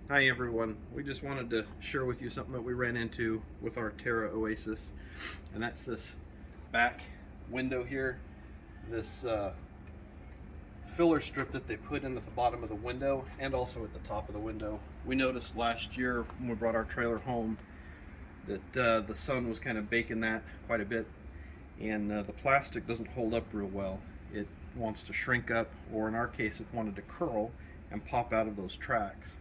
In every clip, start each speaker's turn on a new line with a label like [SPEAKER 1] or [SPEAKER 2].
[SPEAKER 1] Hi everyone. We just wanted to share with you something that we ran into with our Terra Oasis, and that's this back window here, this filler strip that they put in at the bottom of the window and also at the top of the window. We noticed last year when we brought our trailer home that the sun was kind of baking that quite a bit, and the plastic doesn't hold up real well. It wants to shrink up, or in our case it wanted to curl and pop out of those tracks.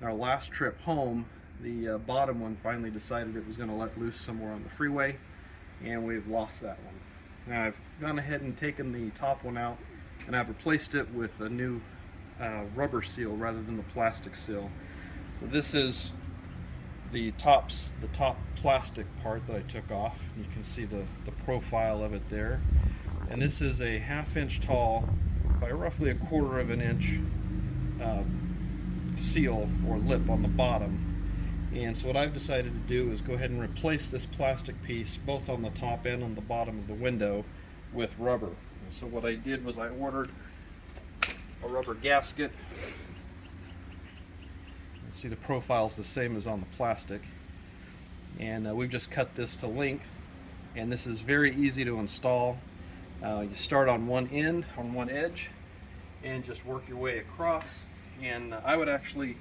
[SPEAKER 1] Our last trip home, the bottom one finally decided it was going to let loose somewhere on the freeway, and we've lost that one. Now I've gone ahead and taken the top one out, and I've replaced it with a new rubber seal rather than the plastic seal. So this is the top plastic part that I took off. You can see the profile of it there. And this is a 1/2 inch tall by roughly 1/4 of an inch seal or lip on the bottom. And so what I've decided to do is go ahead and replace this plastic piece both on the top and on the bottom of the window with rubber. And so what I did was I ordered a rubber gasket. You see the profile's the same as on the plastic, and we've just cut this to length, and this is very easy to install. You start on one end, on one edge, and just work your way across. And I would actually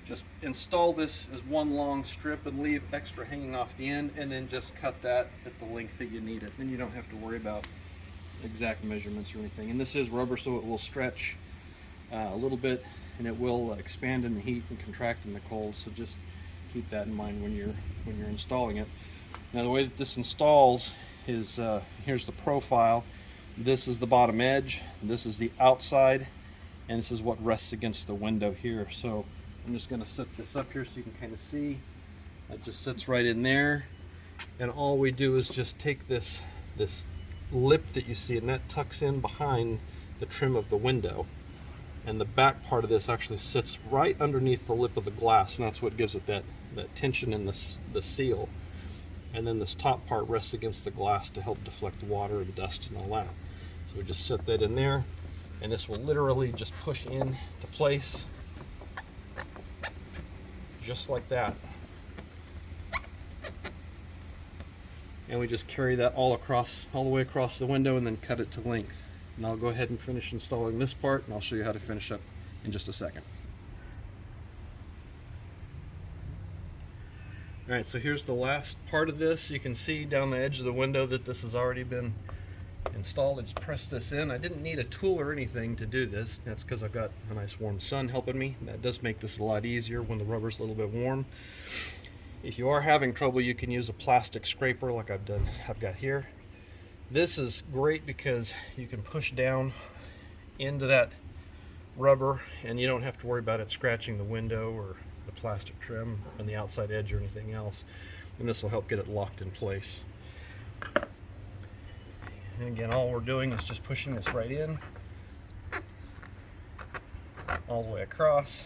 [SPEAKER 1] just install this as one long strip and leave extra hanging off the end, and then just cut that at the length that you need it. Then you don't have to worry about exact measurements or anything. And this is rubber, so it will stretch a little bit, and it will expand in the heat and contract in the cold. So just keep that in mind when you're installing it. Now the way that this installs is here's the profile. This is the bottom edge. This is the outside. And this is what rests against the window here. So I'm just going to set this up here so you can kind of see. That just sits right in there. And all we do is just take this lip that you see, and that tucks in behind the trim of the window. And the back part of this actually sits right underneath the lip of the glass, and that's what gives it that tension in the seal. And then this top part rests against the glass to help deflect water and dust and all that. So we just set that in there. And this will literally just push in to place just like that. And we just carry that all the way across the window, and then cut it to length. And I'll go ahead and finish installing this part, and I'll show you how to finish up in just a second. Alright, so here's the last part of this. You can see down the edge of the window that this has already been installed. I just press this in. I didn't need a tool or anything to do this. That's because I've got a nice warm sun helping me. That does make this a lot easier when the rubber's a little bit warm. If you are having trouble, you can use a plastic scraper like I've got here. This is great because you can push down into that rubber, and you don't have to worry about it scratching the window or the plastic trim on the outside edge or anything else. And this will help get it locked in place. And again, all we're doing is just pushing this right in, all the way across.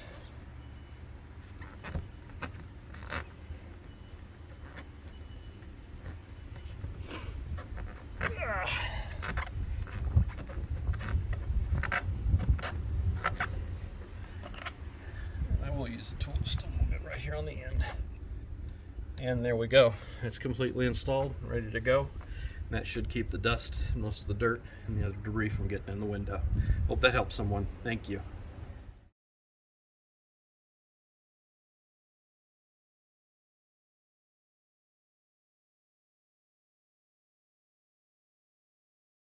[SPEAKER 1] I will use the tool just a little bit right here on the end. And there we go. It's completely installed, ready to go. That should keep the dust and most of the dirt and the other debris from getting in the window. Hope that helps someone. Thank you.